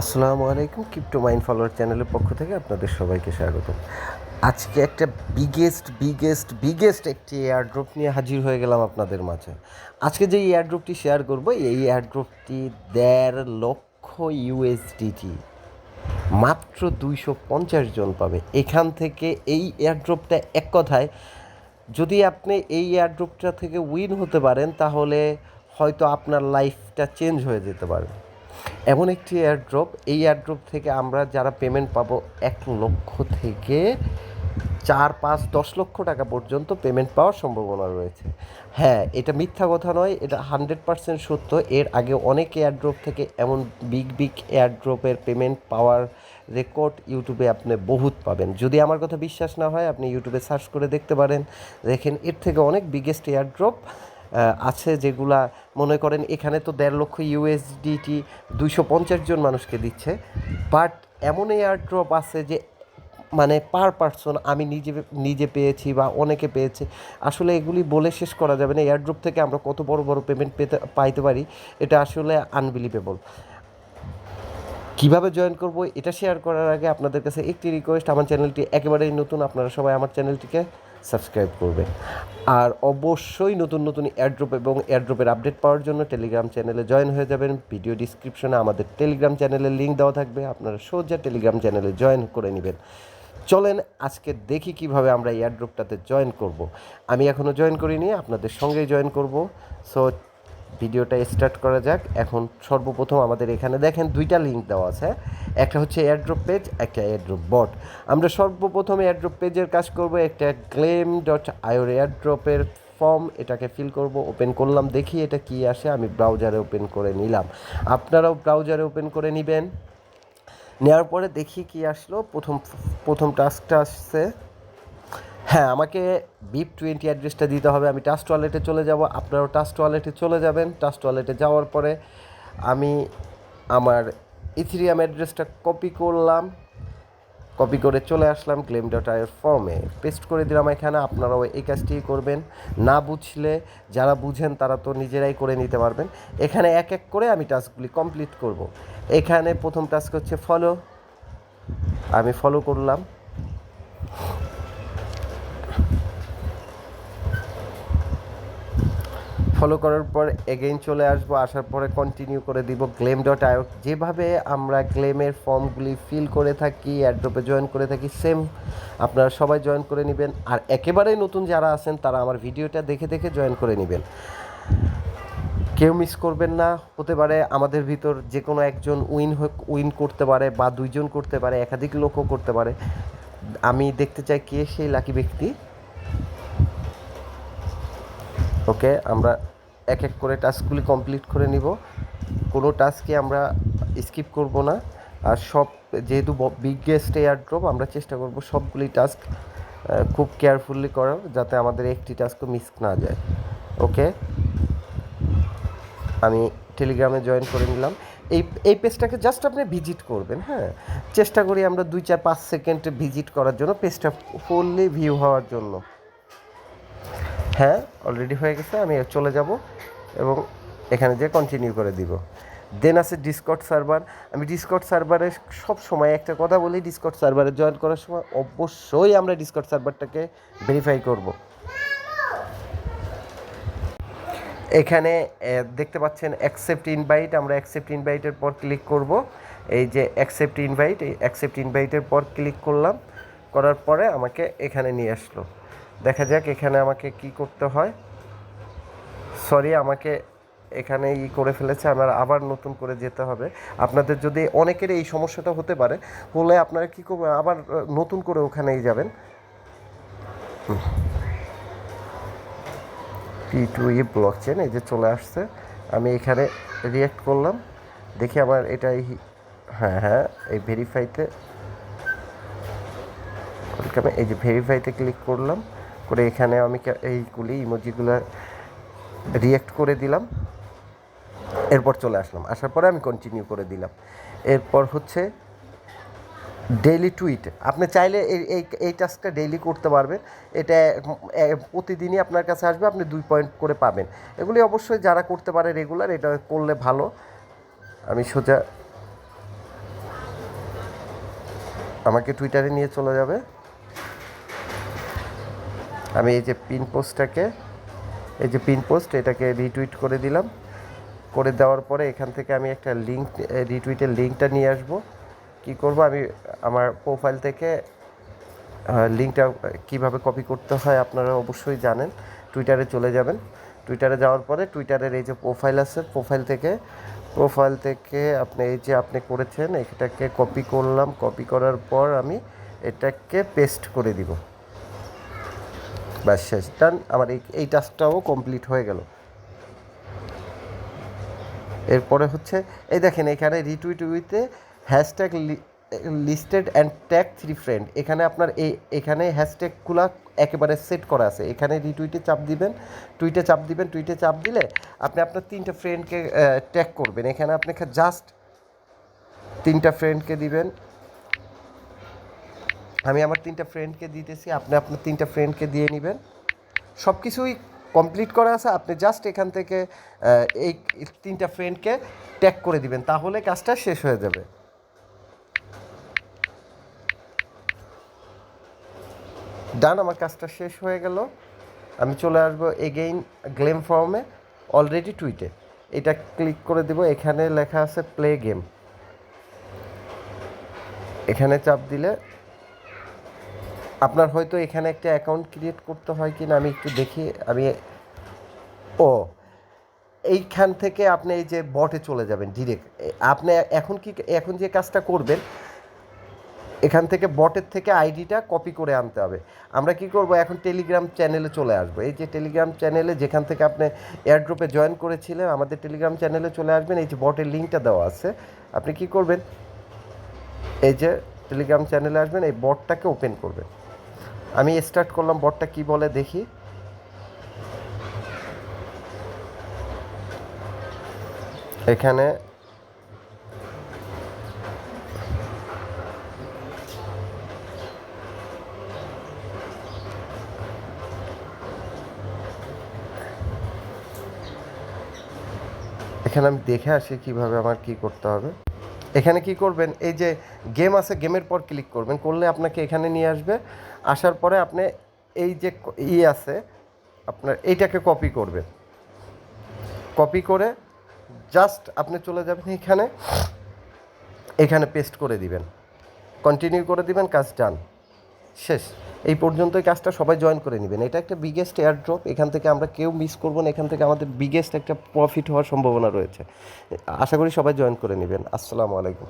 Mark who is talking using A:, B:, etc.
A: আসসালামু আলাইকুম, crypto mind follower চ্যানেলের পক্ষ থেকে আপনাদের সবাইকে স্বাগত। আজকে একটা বিগেস্ট একটি এয়ারড্রপ নিয়ে হাজির হয়ে গেলাম আপনাদের মাঝে। আজকে যে এয়ারড্রপটি শেয়ার করব, এই এয়ারড্রপটি 1.5 লক্ষ ইউএসডিটি, মাত্র 250 জন পাবে। এখান থেকে এই এয়ারড্রপটা, এক কথায় যদি আপনি এই এয়ারড্রপটা থেকে উইন হতে পারেন, তাহলে হয়তো আপনার লাইফটা চেঞ্জ হয়ে যেতে পারে। এমন একটি এয়ারড্রপ, এই এয়ারড্রপ থেকে আমরা যারা পেমেন্ট পাবো 1 লক্ষ থেকে 4, 5, 10 লক্ষ টাকা পর্যন্ত পেমেন্ট পাওয়ার সম্ভাবনা রয়েছে। হ্যাঁ, এটা মিথ্যা কথা নয়, এটা 100% সত্য। এর আগে অনেক এয়ারড্রপ থেকে এমন বিগ এয়ারড্রপের পেমেন্ট পাওয়ার রেকর্ড ইউটিউবে আপনি বহুত পাবেন। যদি আমার কথা বিশ্বাস না হয়, আপনি ইউটিউবে সার্চ করে দেখতে পারেন। দেখেন, এর থেকে অনেক বিগেস্ট এয়ারড্রপ আছে, যেগুলা মনে করেন এখানে তো 1.5 লক্ষ ইউএসডিটি 250 জন মানুষকে দিচ্ছে। বাট এমন এয়ারড্রপ আছে যে মানে পার পারসন আমি নিজে পেয়েছি বা অনেকে পেয়েছে। আসলে এগুলি বলে শেষ করা যাবে না। এয়ারড্রপ থেকে আমরা কত বড় পেমেন্ট পাইতে পারি, এটা আসলে আনবিলিভেবল। কীভাবে জয়েন করব এটা শেয়ার করার আগে আপনাদের কাছে একটি রিকোয়েস্ট, আমার চ্যানেলটি একেবারেই নতুন, আপনারা সবাই আমার চ্যানেলটিকে সাবস্ক্রাইব করবেন। আর অবশ্যই নতুন এয়ারড্রপ এবং এয়ারড্রপের আপডেট পাওয়ার জন্য টেলিগ্রাম চ্যানেলে জয়েন হয়ে যাবেন। ভিডিও ডিসক্রিপশনে আমাদের টেলিগ্রাম চ্যানেলের লিঙ্ক দেওয়া থাকবে, আপনারা সোজা টেলিগ্রাম চ্যানেলে জয়েন করে নেবেন। চলেন আজকে দেখি কিভাবে আমরা এয়ারড্রপটাতে জয়েন করব। আমি এখনও জয়েন করিনি, আপনাদের সঙ্গেই জয়েন করব। সো ভিডিওটা স্টার্ট করা যাক। এখন সর্বপ্রথম আমাদের এখানে দেখেন 2টা লিঙ্ক দেওয়া আছে, একটা হচ্ছে এয়ারড্রপ পেজ, একটা এয়ারড্রপ বট। আমরা সর্বপ্রথম এয়ারড্রপ পেজের কাজ করব। একটা claim.io এয়ারড্রপের ফর্ম, এটাকে ফিল করব। ওপেন করলাম, দেখি এটা কি আসে। আমি ব্রাউজারে ওপেন করে নিলাম, আপনারাও ব্রাউজারে ওপেন করে নেবেন। নেওয়ার পরে দেখি কি আসলো। প্রথম টাস্কটা আসছে। হ্যাঁ, আমাকে BIP20 অ্যাড্রেসটা দিতে হবে। আমি ট্রাস্ট ওয়ালেটে চলে যাব, আপনারাও ট্রাস্ট ওয়ালেটে চলে যাবেন। ট্রাস্ট ওয়ালেটে যাওয়ার পরে আমি আমার ইথেরিয়াম অ্যাড্রেসটা কপি করলাম, কপি করে চলে আসলাম claim.io ফর্মে, পেস্ট করে দিলাম এখানে। আপনারাও এই কাজটি করবেন। না বুঝলে, যারা বুঝেন তারা তো নিজেরাই করে নিতে পারবেন। এখানে এক এক করে আমি টাস্কগুলি কমপ্লিট করব। এখানে প্রথম টাস্ক হচ্ছে ফলো, আমি ফলো করলাম। ফলো করার পর এগেইন চলে আসবো, আসার পরে কন্টিনিউ করে দিব। claim.io যেভাবে আমরা ক্লেমের ফর্মগুলি ফিল করে থাকি, এয়ারড্রপে জয়েন করে থাকি, সেম আপনারা সবাই জয়েন করে নেবেন। আর একেবারেই নতুন যারা আছেন তারা আমার ভিডিওটা দেখে জয়েন করে নেবেন, কেউ মিস করবেন না। হতে পারে আমাদের ভিতর যে কোনো একজন উইন করতে পারে, বা 2জন করতে পারে, একাধিক লোকও করতে পারে। আমি দেখতে চাই কে সেই লাকি ব্যক্তি। ওকে, আমরা এক এক করে টাস্কগুলি কমপ্লিট করে নিব, কোনো টাস্কই আমরা স্কিপ করব না। আর সব, যেহেতু বিগেস্ট এয়ারড্রপ, আমরা চেষ্টা করব সবগুলি টাস্ক খুব কেয়ারফুলি করার, যাতে আমাদের একটি টাস্কও মিস না যায়। ওকে, আমি টেলিগ্রামে জয়েন করে নিলাম। এই পেজটাকে জাস্ট আপনি ভিজিট করবেন। হ্যাঁ, চেষ্টা করি আমরা 2, 4, 5 সেকেন্ডে ভিজিট করার জন্য, পেজটা ফুললি ভিউ হওয়ার জন্য। হ্যাঁ, অলরেডি হয়ে গেছে। আমি চলে যাব এবং এখানে যে কন্টিনিউ করে দিব। দেন আছে ডিসকর্ড সার্ভার। আমি ডিসকর্ড সার্ভারে সব সময় একটা কথা বলি, ডিসকর্ড সার্ভারে জয়েন করার সময় অবশ্যই আমরা ডিসকর্ড সার্ভারটাকে ভেরিফাই করব। এখানে দেখতে পাচ্ছেন অ্যাকসেপ্ট ইনভাইট, আমরা অ্যাকসেপ্ট ইনভাইটের পর ক্লিক করব। এই যে অ্যাকসেপ্ট ইনভাইট, এই অ্যাকসেপ্ট ইনভাইটের পর ক্লিক করলাম, করার পরে আমাকে এখানে নিয়ে আসলো। দেখা যাক এখানে আমাকে কি করতে হয়। সরি, আমাকে এখানে করে ফেলেছে, আমার আবার নতুন করে যেতে হবে। আপনাদের যদি অনেকের এই সমস্যাটা হতে পারে, হলে আপনারা কী করবেন, আবার নতুন করে ওখানেই যাবেন। P2E ব্লকচেন, এই যে চলে আসছে। আমি এখানে রিঅ্যাক্ট করলাম, দেখি আমার এটাই। হ্যাঁ, এই ভেরিফাইতে, এই যে ভেরিফাইতে ক্লিক করলাম, করে এখানে আমি এইগুলি ইমোজিগুলো রিঅ্যাক্ট করে দিলাম। এরপর চলে আসলাম, আসার পরে আমি কন্টিনিউ করে দিলাম। এরপর হচ্ছে ডেইলি টুইট। আপনি চাইলে এই টাস্কটা ডেইলি করতে পারবেন। এটা প্রতিদিনই আপনার কাছে আসবে, আপনি 2 পয়েন্ট করে পাবেন। এগুলি অবশ্যই যারা করতে পারে রেগুলার, এটা করলে ভালো। আমি সোজা আমাকে টুইটারে নিয়ে চলে যাবে। আমি এই যে পিন পোস্ট এটাকে রিটুইট করে দিলাম। করে দেওয়ার পরে এখান থেকে আমি একটা লিঙ্ক, রিটুইটের লিঙ্কটা নিয়ে আসব। কি করব, আমি আমার প্রোফাইল থেকে লিঙ্কটা কীভাবে কপি করতে হয় আপনারা অবশ্যই জানেন। টুইটারে চলে যাবেন। টুইটারে যাওয়ার পরে টুইটারের এই যে প্রোফাইল আছে, প্রোফাইল থেকে আপনি এই যে আপনি করেছেন এটাকে কপি করলাম। কপি করার পর আমি এটাকে পেস্ট করে দিব। ব্যাস, শেষ, ডান। আমার এই টাস্কটাও কমপ্লিট হয়ে গেল। এরপরে হচ্ছে এই দেখেন এখানে রিটুইট উইথে hashtag listed and tag 3 friend. এখানে আপনার এখানে হ্যাশট্যাগুলো একেবারে সেট করা আছে। এখানে টুইটে চাপ দিলে আপনি আপনার 3টা ফ্রেন্ডকে ট্যাগ করবেন। এখানে আপনাকে জাস্ট 3টা ফ্রেন্ডকে দিবেন। আমি আমার 3টা ফ্রেন্ডকে দিতেছি, আপনি আপনার 3টা ফ্রেন্ডকে দিয়ে নেবেন। সব কিছুই কমপ্লিট করা আছে। আপনি জাস্ট এখান থেকে এই 3টা ফ্রেন্ডকে ট্যাগ করে দিবেন, তাহলে কাজটা শেষ হয়ে যাবে। ডান, আমার কাজটা শেষ হয়ে গেল। আমি চলে আসবো এগেইন গেম ফর্মে, অলরেডি টুইটে। এটা ক্লিক করে দেব। এখানে লেখা আছে প্লে গেম। এখানে চাপ দিলে আপনার হয়তো এখানে একটা অ্যাকাউন্ট ক্রিয়েট করতে হয় কি না আমি একটু দেখি। ও, এইখান থেকে আপনি এই যে বটে চলে যাবেন ডিরেক্ট। আপনি এখন যে কাজটা করবেন, এখান থেকে বটের থেকে আইডিটা কপি করে আনতে হবে। আমরা কি করব, এখন টেলিগ্রাম চ্যানেলে চলে আসবো। এই যে টেলিগ্রাম চ্যানেলে যেখান থেকে আপনি এয়ারড্রপে জয়েন করেছিলেন, আমাদের টেলিগ্রাম চ্যানেলে চলে আসবেন। এই যে বটের লিঙ্কটা দেওয়া আছে, আপনি কি করবেন, এই যে টেলিগ্রাম চ্যানেলে আসবেন, এই বটটাকে ওপেন করবেন। আমি স্টার্ট করলাম, বটটা কি বলে দেখি। এখানে আমি দেখে আসি কিভাবে আমার কি করতে হবে। এখানে কি করবেন, এই যে গেম আছে, গেমের পর ক্লিক করবেন। করলে আপনাকে এখানে নিয়ে আসবে। আসার পরে আপনি এই যে আছে আপনার, এইটাকে কপি করবেন। কপি করে জাস্ট আপনি চলে যাবেন এখানে পেস্ট করে দিবেন, কন্টিনিউ করে দিবেন, কাজ ডান, শেষ। এই পর্যন্তই কাজটা সবাই জয়েন করে নেবেন। এটা একটা বিগেস্ট এয়ারড্রপ, এখান থেকে আমরা কেউ মিস করবো না। এখান থেকে আমাদের বিগেস্ট একটা প্রফিট হওয়ার সম্ভাবনা রয়েছে। আশা করি সবাই জয়েন করে নেবেন। আসসালামু আলাইকুম।